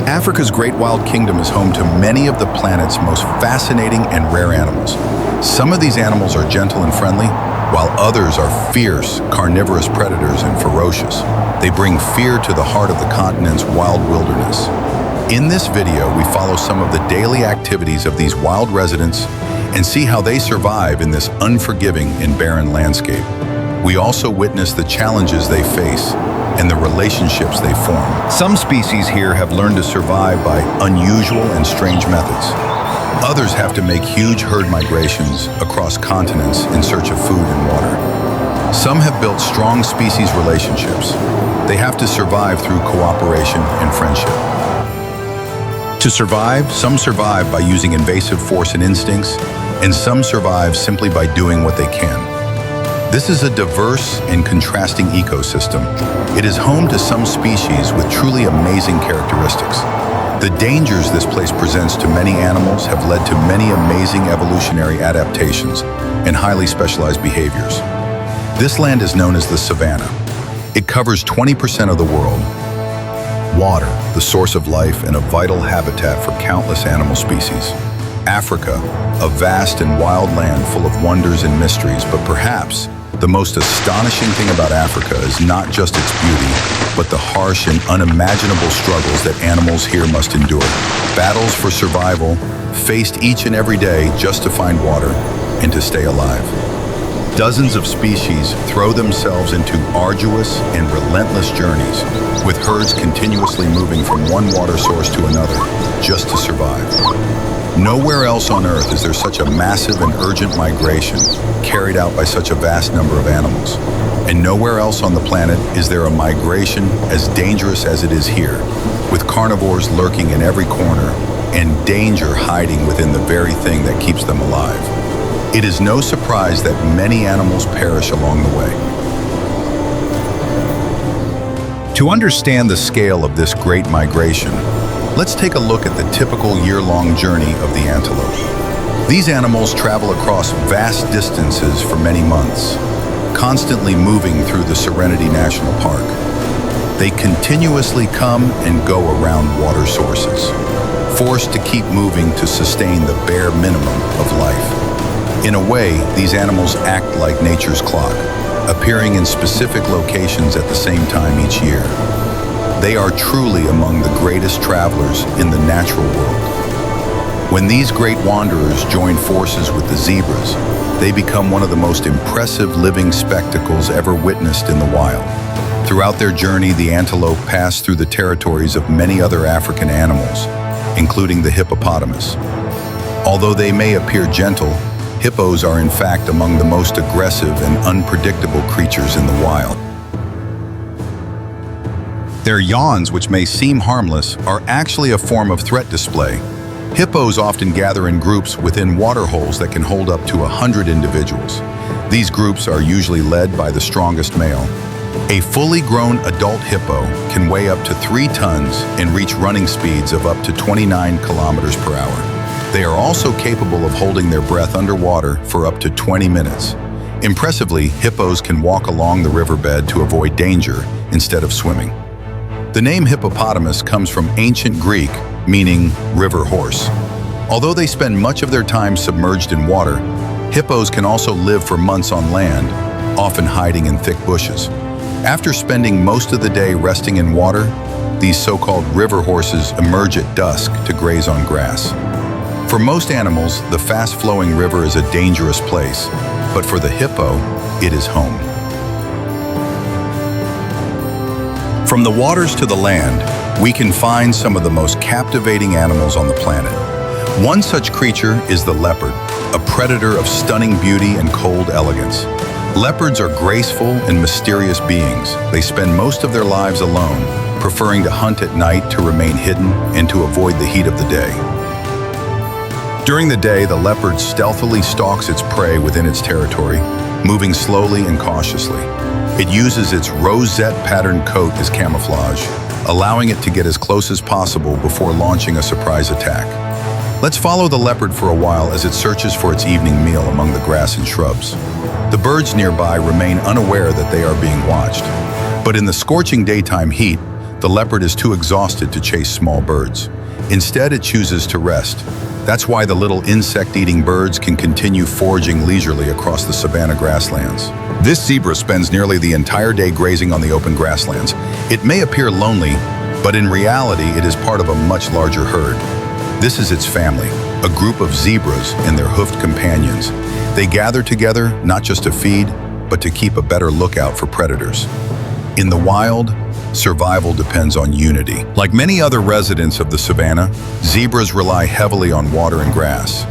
Africa's Great Wild Kingdom is home to many of the planet's most fascinating and rare animals. Some of these animals are gentle and friendly, while others are fierce, carnivorous predators and ferocious. They bring fear to the heart of the continent's wild wilderness. In this video, we follow some of the daily activities of these wild residents and see how they survive in this unforgiving and barren landscape. We also witness the challenges they face and the relationships they form. Some species here have learned to survive by unusual and strange methods. Others have to make huge herd migrations across continents in search of food and water. Some have built strong species relationships. They have to survive through cooperation and friendship. To survive, some survive by using invasive force and instincts, and some survive simply by doing what they can. This is a diverse and contrasting ecosystem. It is home to some species with truly amazing characteristics. The dangers this place presents to many animals have led to many amazing evolutionary adaptations and highly specialized behaviors. This land is known as the Savanna. It covers 20% of the world. Water, the source of life and a vital habitat for countless animal species. Africa, a vast and wild land full of wonders and mysteries, but perhaps the most astonishing thing about Africa is not just its beauty, but the harsh and unimaginable struggles that animals here must endure. Battles for survival, faced each and every day just to find water and to stay alive. Dozens of species throw themselves into arduous and relentless journeys, with herds continuously moving from one water source to another just to survive. Nowhere else on Earth is there such a massive and urgent migration carried out by such a vast number of animals. And nowhere else on the planet is there a migration as dangerous as it is here, with carnivores lurking in every corner and danger hiding within the very thing that keeps them alive. It is no surprise that many animals perish along the way. To understand the scale of this great migration, let's take a look at the typical year-long journey of the antelope. These animals travel across vast distances for many months, constantly moving through the Serenity National Park. They continuously come and go around water sources, forced to keep moving to sustain the bare minimum of life. In a way, these animals act like nature's clock, appearing in specific locations at the same time each year. They are truly among the greatest travelers in the natural world. When these great wanderers join forces with the zebras, they become one of the most impressive living spectacles ever witnessed in the wild. Throughout their journey, the antelope pass through the territories of many other African animals, including the hippopotamus. Although they may appear gentle, hippos are in fact among the most aggressive and unpredictable creatures in the wild. Their yawns, which may seem harmless, are actually a form of threat display. Hippos often gather in groups within water holes that can hold up to 100 individuals. These groups are usually led by the strongest male. A fully grown adult hippo can weigh up to 3 tons and reach running speeds of up to 29 kilometers per hour. They are also capable of holding their breath underwater for up to 20 minutes. Impressively, hippos can walk along the riverbed to avoid danger instead of swimming. The name hippopotamus comes from ancient Greek, meaning river horse. Although they spend much of their time submerged in water, hippos can also live for months on land, often hiding in thick bushes. After spending most of the day resting in water, these so-called river horses emerge at dusk to graze on grass. For most animals, the fast-flowing river is a dangerous place, but for the hippo, it is home. From the waters to the land, we can find some of the most captivating animals on the planet. One such creature is the leopard, a predator of stunning beauty and cold elegance. Leopards are graceful and mysterious beings. They spend most of their lives alone, preferring to hunt at night to remain hidden and to avoid the heat of the day. During the day, the leopard stealthily stalks its prey within its territory, moving slowly and cautiously. It uses its rosette-patterned coat as camouflage, allowing it to get as close as possible before launching a surprise attack. Let's follow the leopard for a while as it searches for its evening meal among the grass and shrubs. The birds nearby remain unaware that they are being watched. But in the scorching daytime heat, the The leopard is too exhausted to chase small birds. Instead, it chooses to rest. That's why the little insect-eating birds can continue foraging leisurely across the savanna grasslands. This zebra spends nearly the entire day grazing on the open grasslands. It may appear lonely, but in reality, it is part of a much larger herd. This is its family, a group of zebras and their hoofed companions. They gather together not just to feed, but to keep a better lookout for predators. In the wild, survival depends on unity. Like many other residents of the savanna, zebras rely heavily on water and grass.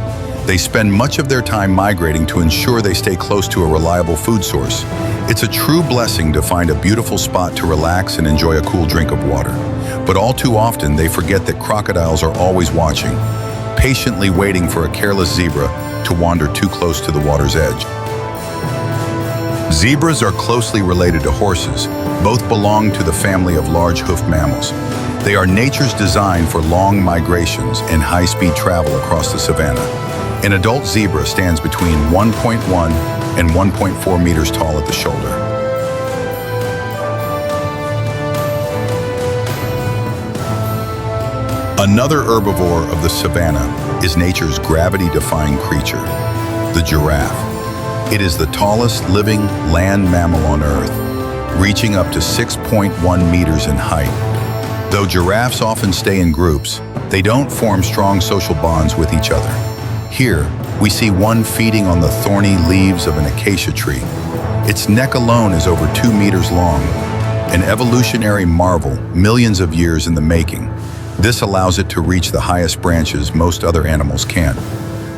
They spend much of their time migrating to ensure they stay close to a reliable food source. It's a true blessing to find a beautiful spot to relax and enjoy a cool drink of water. But all too often, they forget that crocodiles are always watching, patiently waiting for a careless zebra to wander too close to the water's edge. Zebras are closely related to horses. Both belong to the family of large hoofed mammals. They are nature's design for long migrations and high-speed travel across the savanna. An adult zebra stands between 1.1 and 1.4 meters tall at the shoulder. Another herbivore of the savanna is nature's gravity-defying creature, the giraffe. It is the tallest living land mammal on Earth, reaching up to 6.1 meters in height. Though giraffes often stay in groups, they don't form strong social bonds with each other. Here, we see one feeding on the thorny leaves of an acacia tree. Its neck alone is over 2 meters long, an evolutionary marvel millions of years in the making. This allows it to reach the highest branches most other animals can't.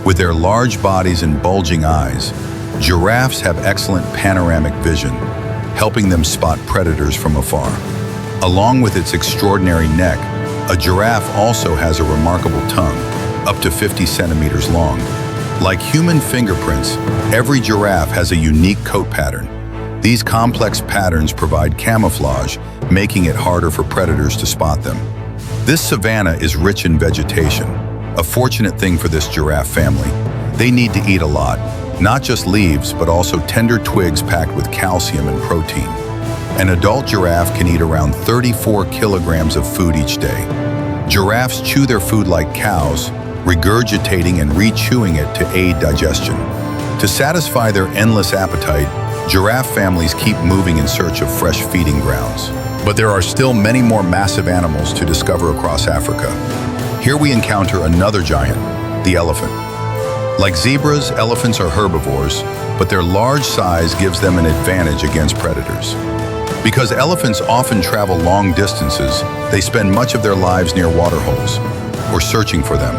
With their large bodies and bulging eyes, giraffes have excellent panoramic vision, helping them spot predators from afar. Along with its extraordinary neck, a giraffe also has a remarkable tongue, up to 50 centimeters long. Like human fingerprints, every giraffe has a unique coat pattern. These complex patterns provide camouflage, making it harder for predators to spot them. This savanna is rich in vegetation, a fortunate thing for this giraffe family. They need to eat a lot, not just leaves, but also tender twigs packed with calcium and protein. An adult giraffe can eat around 34 kilograms of food each day. Giraffes chew their food like cows, regurgitating and re-chewing it to aid digestion. To satisfy their endless appetite, giraffe families keep moving in search of fresh feeding grounds. But there are still many more massive animals to discover across Africa. Here we encounter another giant, the elephant. Like zebras, elephants are herbivores, but their large size gives them an advantage against predators. Because elephants often travel long distances, they spend much of their lives near waterholes, or searching for them.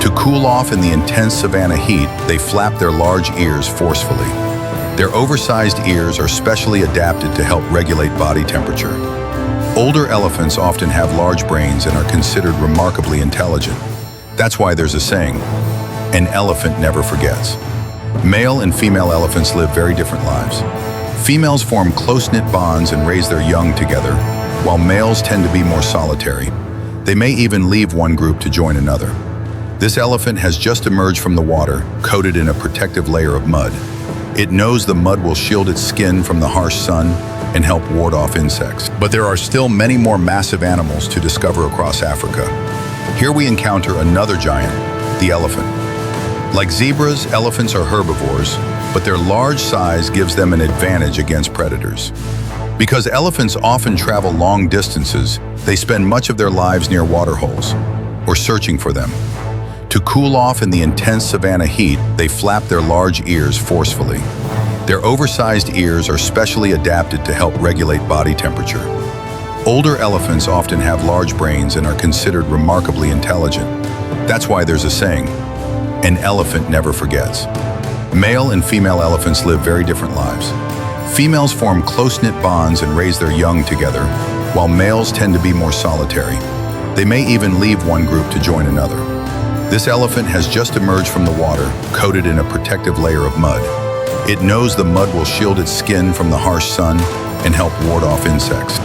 To cool off in the intense savanna heat, they flap their large ears forcefully. Their oversized ears are specially adapted to help regulate body temperature. Older elephants often have large brains and are considered remarkably intelligent. That's why there's a saying, an elephant never forgets. Male and female elephants live very different lives. Females form close-knit bonds and raise their young together, while males tend to be more solitary. They may even leave one group to join another. This elephant has just emerged from the water, coated in a protective layer of mud. It knows the mud will shield its skin from the harsh sun and help ward off insects. But there are still many more massive animals to discover across Africa. Here we encounter another giant, the elephant. Like zebras, elephants are herbivores, but their large size gives them an advantage against predators. Because elephants often travel long distances, they spend much of their lives near waterholes, or searching for them. To cool off in the intense savanna heat, they flap their large ears forcefully. Their oversized ears are specially adapted to help regulate body temperature. Older elephants often have large brains and are considered remarkably intelligent. That's why there's a saying, an elephant never forgets. Male and female elephants live very different lives. Females form close-knit bonds and raise their young together, while males tend to be more solitary. They may even leave one group to join another. This elephant has just emerged from the water, coated in a protective layer of mud. It knows the mud will shield its skin from the harsh sun and help ward off insects.